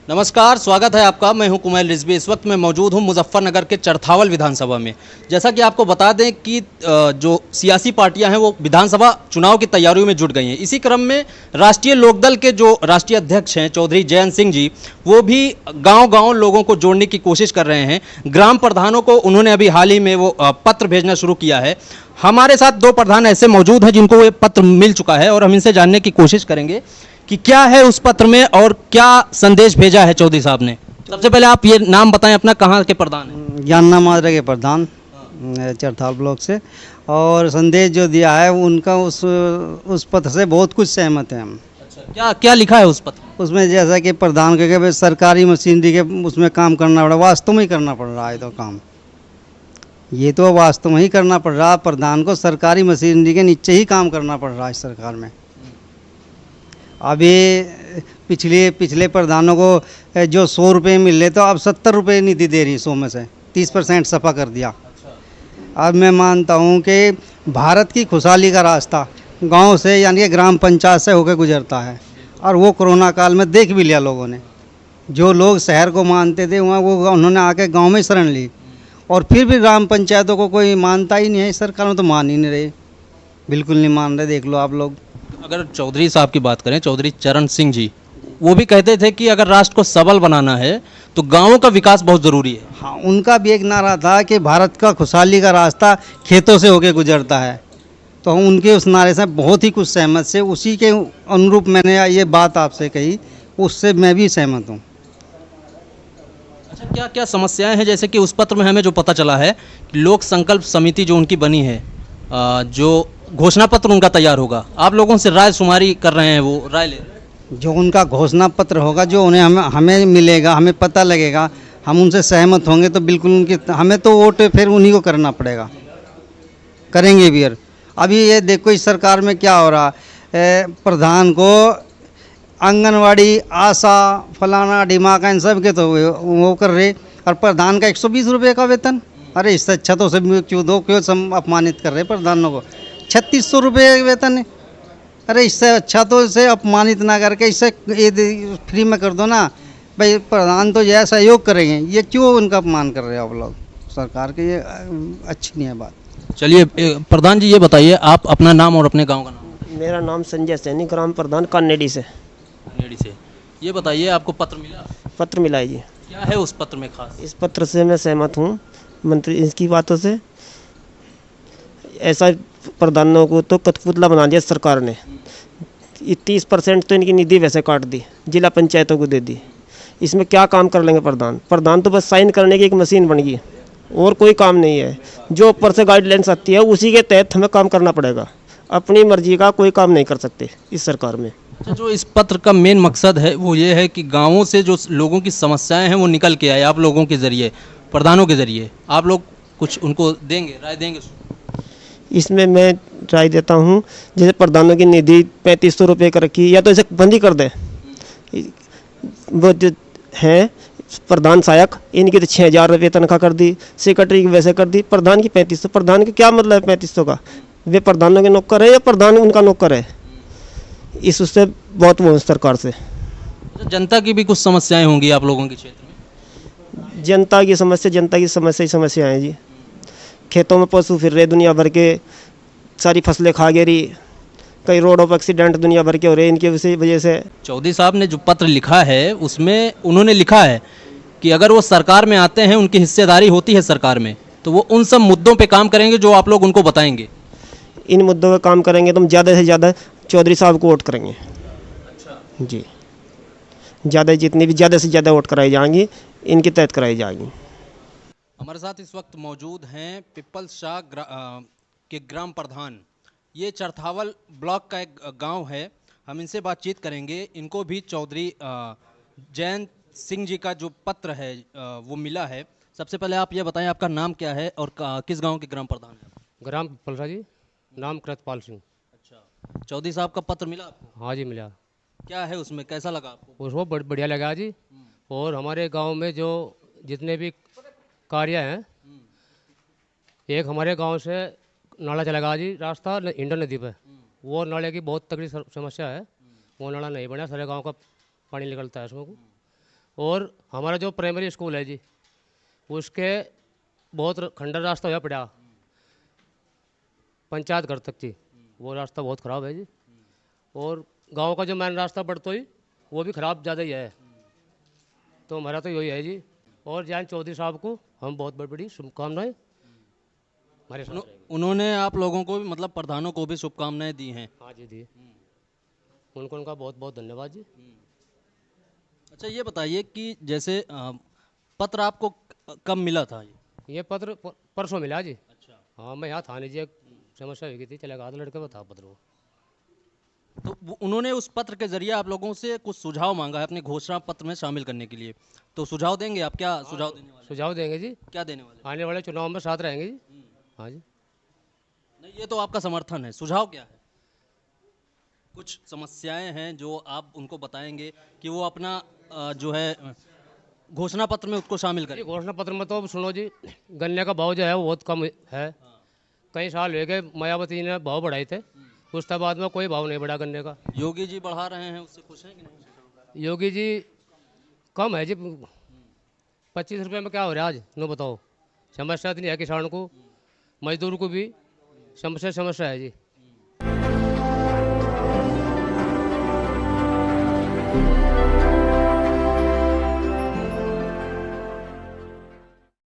नमस्कार, स्वागत है आपका। मैं हूं कुमैल रिजवी। इस वक्त मैं मौजूद हूं मुजफ्फरनगर के चरथावल विधानसभा में। जैसा कि आपको बता दें कि जो सियासी पार्टियां हैं वो विधानसभा चुनाव की तैयारियों में जुट गई हैं। इसी क्रम में राष्ट्रीय लोकदल के जो राष्ट्रीय अध्यक्ष हैं चौधरी जयंत सिंह जी, वो भी गांव-गांव लोगों को जोड़ने की कोशिश कर रहे हैं। ग्राम प्रधानों को उन्होंने अभी हाल ही में वो पत्र भेजना शुरू किया है। हमारे साथ दो प्रधान ऐसे मौजूद हैं जिनको ये पत्र मिल चुका है और हम इनसे जानने की कोशिश करेंगे कि क्या है उस पत्र में और क्या संदेश भेजा है चौधरी साहब ने। सबसे पहले आप ये नाम बताएं अपना, कहाँ के प्रधान हैं? ज्ञानना माजरा के प्रधान चरथाल ब्लॉक से। और संदेश जो दिया है उनका उस पत्र से बहुत कुछ सहमत हैं हम। अच्छा, क्या क्या लिखा है उस पत्र में? उसमें जैसा कि प्रधान के भाई सरकारी मशीनरी के उसमें काम करना पड़ा, वास्तव में ही करना पड़ रहा है। तो काम ये तो वास्तव में ही करना पड़ रहा है। प्रधान को सरकारी मशीनरी के नीचे ही काम करना पड़ रहा है सरकार में। अभी पिछले प्रधानों को जो 100 रुपये मिल रहे तो अब 70 रुपये निधि दे रही 100 में से 30% सफा कर दिया। अब मैं मानता हूँ कि भारत की खुशहाली का रास्ता गांव से यानी कि ग्राम पंचायत से होकर गुजरता है। और वो कोरोना काल में देख भी लिया लोगों ने। जो लोग शहर को मानते थे वहाँ वो उन्होंने आके गांव में शरण ली। और फिर भी ग्राम पंचायतों को कोई मानता ही नहीं है। सरकार में तो मान ही नहीं रही, बिल्कुल नहीं मान रहे। देख लो आप लोग। अगर चौधरी साहब की बात करें, चौधरी चरण सिंह जी, वो भी कहते थे कि अगर राष्ट्र को सबल बनाना है तो गांवों का विकास बहुत ज़रूरी है। हाँ, उनका भी एक नारा था कि भारत का खुशहाली का रास्ता खेतों से होके गुजरता है। तो हम उनके उस नारे से बहुत ही कुछ सहमत से, उसी के अनुरूप मैंने ये बात आपसे कही, उससे मैं भी सहमत हूँ। अच्छा, क्या क्या समस्याएं हैं? जैसे कि उस पत्र में हमें जो पता चला है कि लोक संकल्प समिति जो उनकी बनी है, जो घोषणा पत्र उनका तैयार होगा, आप लोगों से राय शुमारी कर रहे हैं, वो राय ले रहे हैं। जो उनका घोषणा पत्र होगा, जो उन्हें हमें मिलेगा, हमें पता लगेगा, हम उनसे सहमत होंगे तो बिल्कुल उनकी हमें तो वोट फिर उन्हीं को करना पड़ेगा, करेंगे भी। और अभी ये देखो इस सरकार में क्या हो रहा है। प्रधान को आंगनवाड़ी, आशा, फलाना ढिमाका इन सब के तो वो कर रहे। और प्रधान का 120 रुपये का वेतन। अरे इससे अच्छा तो सब क्यों दो, क्यों सब अपमानित कर रहे प्रधानों को। 3600 रुपये वेतन है। अरे इससे अच्छा तो इसे अपमानित ना करके इसे ये फ्री में कर दो ना भाई। प्रधान तो यह सहयोग करेंगे, ये क्यों उनका अपमान कर रहे हो आप लोग सरकार के। ये अच्छी नहीं है बात। चलिए प्रधान जी, ये बताइए आप अपना नाम और अपने गांव का नाम। मेरा नाम संजय सैनी, ग्राम प्रधान कानेडी से। नेड़ी से। ये बताइए आपको पत्र मिला? पत्र मिला है जी। क्या है उस पत्र में खास? इस पत्र से मैं सहमत हूँ मंत्री इसकी बातों से। ऐसा प्रधानों को तो कठपुतला बना दिया सरकार ने। 30% तो इनकी निधि वैसे काट दी, जिला पंचायतों को दे दी। इसमें क्या काम कर लेंगे प्रधान? प्रधान तो बस साइन करने की एक मशीन बन गई और कोई काम नहीं है। जो ऊपर से गाइडलाइंस आती है उसी के तहत हमें काम करना पड़ेगा। अपनी मर्जी का कोई काम नहीं कर सकते इस सरकार में। अच्छा, जो इस पत्र का मेन मकसद है वो ये है कि गांवों से जो लोगों की समस्याएं हैं वो निकल के आए, आप लोगों के ज़रिए, प्रधानों के ज़रिए। आप लोग कुछ उनको देंगे, राय देंगे? इसमें मैं राय देता हूँ, जैसे प्रधानों की निधि 3500 रुपये का रखी, या तो इसे बंद ही कर दें। वो जो हैं प्रधान सहायक, इनकी तो 6000 रुपये तनख्वाह कर दी, सेक्रेटरी की वैसे कर दी, प्रधान की 3500। प्रधान का क्या मतलब है 3500 का? वे प्रधानों के नौकर है या प्रधान उनका नौकर है? इस उससे बहुत वो सरकार से। जनता की भी कुछ समस्याएं होंगी आप लोगों के क्षेत्र में? जनता की समस्या ही समस्या है जी। खेतों में पशु फिर रहे दुनिया भर के, सारी फसलें खा गिरी, कई रोडों पर एक्सीडेंट दुनिया भर के हो रहे इनकी वजह से। चौधरी साहब ने जो पत्र लिखा है उसमें उन्होंने लिखा है कि अगर वो सरकार में आते हैं, उनकी हिस्सेदारी होती है सरकार में, तो वो उन सब मुद्दों पे काम करेंगे जो आप लोग उनको बताएंगे। इन मुद्दों पे काम करेंगे तो हम ज़्यादा से ज़्यादा चौधरी साहब को वोट करेंगे। अच्छा जी, जितनी भी ज़्यादा से ज़्यादा वोट कराई जाएंगी इनके तहत कराई जाएंगी। हमारे साथ इस वक्त मौजूद हैं पिपल शाह के ग्राम प्रधान। ये चरथावल ब्लॉक का एक गांव है। हम इनसे बातचीत करेंगे। इनको भी चौधरी जयंत सिंह जी का जो पत्र है वो मिला है। सबसे पहले आप ये बताएं आपका नाम क्या है और किस गांव के ग्राम प्रधान हैं? ग्राम पिपलसा जी, नाम कृतपाल सिंह। अच्छा, चौधरी साहब का पत्र मिला आपको? हाँ जी मिला। क्या है उसमें, कैसा लगा आपको? उसको बढ़िया लगा जी। और हमारे गांव में जो जितने भी कार्य हैं, एक हमारे गांव से नाला चला गया जी, रास्ता इंडन नदी पे। वो नाले की बहुत तगड़ी समस्या है। वो नाला नहीं बना, सारे गांव का पानी निकलता है उसमें। और हमारा जो प्राइमरी स्कूल है जी, उसके बहुत खंडर रास्ता हुआ पड़ा पंचायत घर तक जी, वो रास्ता बहुत ख़राब है जी। और गांव का जो मेन रास्ता बढ़तो ही वो भी ख़राब ज़्यादा ही है। तो हमारा तो यही है जी। और जयंत चौधरी साहब को हम बहुत बड़ी बड़ी शुभकामनाएं हमारे साथ रहेंगे। उन्होंने आप लोगों को भी, मतलब प्रधानों को भी शुभकामनाएं दी हैं। हाँ जी दी, उनको उनका बहुत बहुत धन्यवाद जी। अच्छा ये बताइए कि जैसे पत्र आपको कब मिला था ये पत्र परसों मिला जी। अच्छा। हाँ मैं यहाँ था नहीं जी, एक समस्या हो गई थी, चलेगा तो लड़के बता पत्र वो। तो उन्होंने उस पत्र के जरिए आप लोगों से कुछ सुझाव मांगा है अपने घोषणा पत्र में शामिल करने के लिए, तो सुझाव देंगे आप? क्या सुझाव देने वाले सुझाव देंगे जी, क्या देने वाले? आने वाले चुनाव में साथ रहेंगे जी। हाँ जी। नहीं, ये तो आपका समर्थन है। सुझाव क्या है? कुछ समस्याएं हैं जो आप उनको बताएंगे कि वो अपना जो है घोषणा पत्र में उसको शामिल करें। जी घोषणा पत्र में तो सुनो जी, गन्ने का भाव जो है वो बहुत कम है। कई साल हो गए मायावती ने भाव बढ़ाए थे, उसके बाद में कोई भाव नहीं बढ़ा गन्ने का। योगी जी बढ़ा रहे हैं, उससे खुश हैं कि नहीं? योगी जी कम है जी, 25 रुपये में क्या हो रहा है आज, नो बताओ। समस्या इतनी है किसान को, मजदूर को भी समस्या है जी।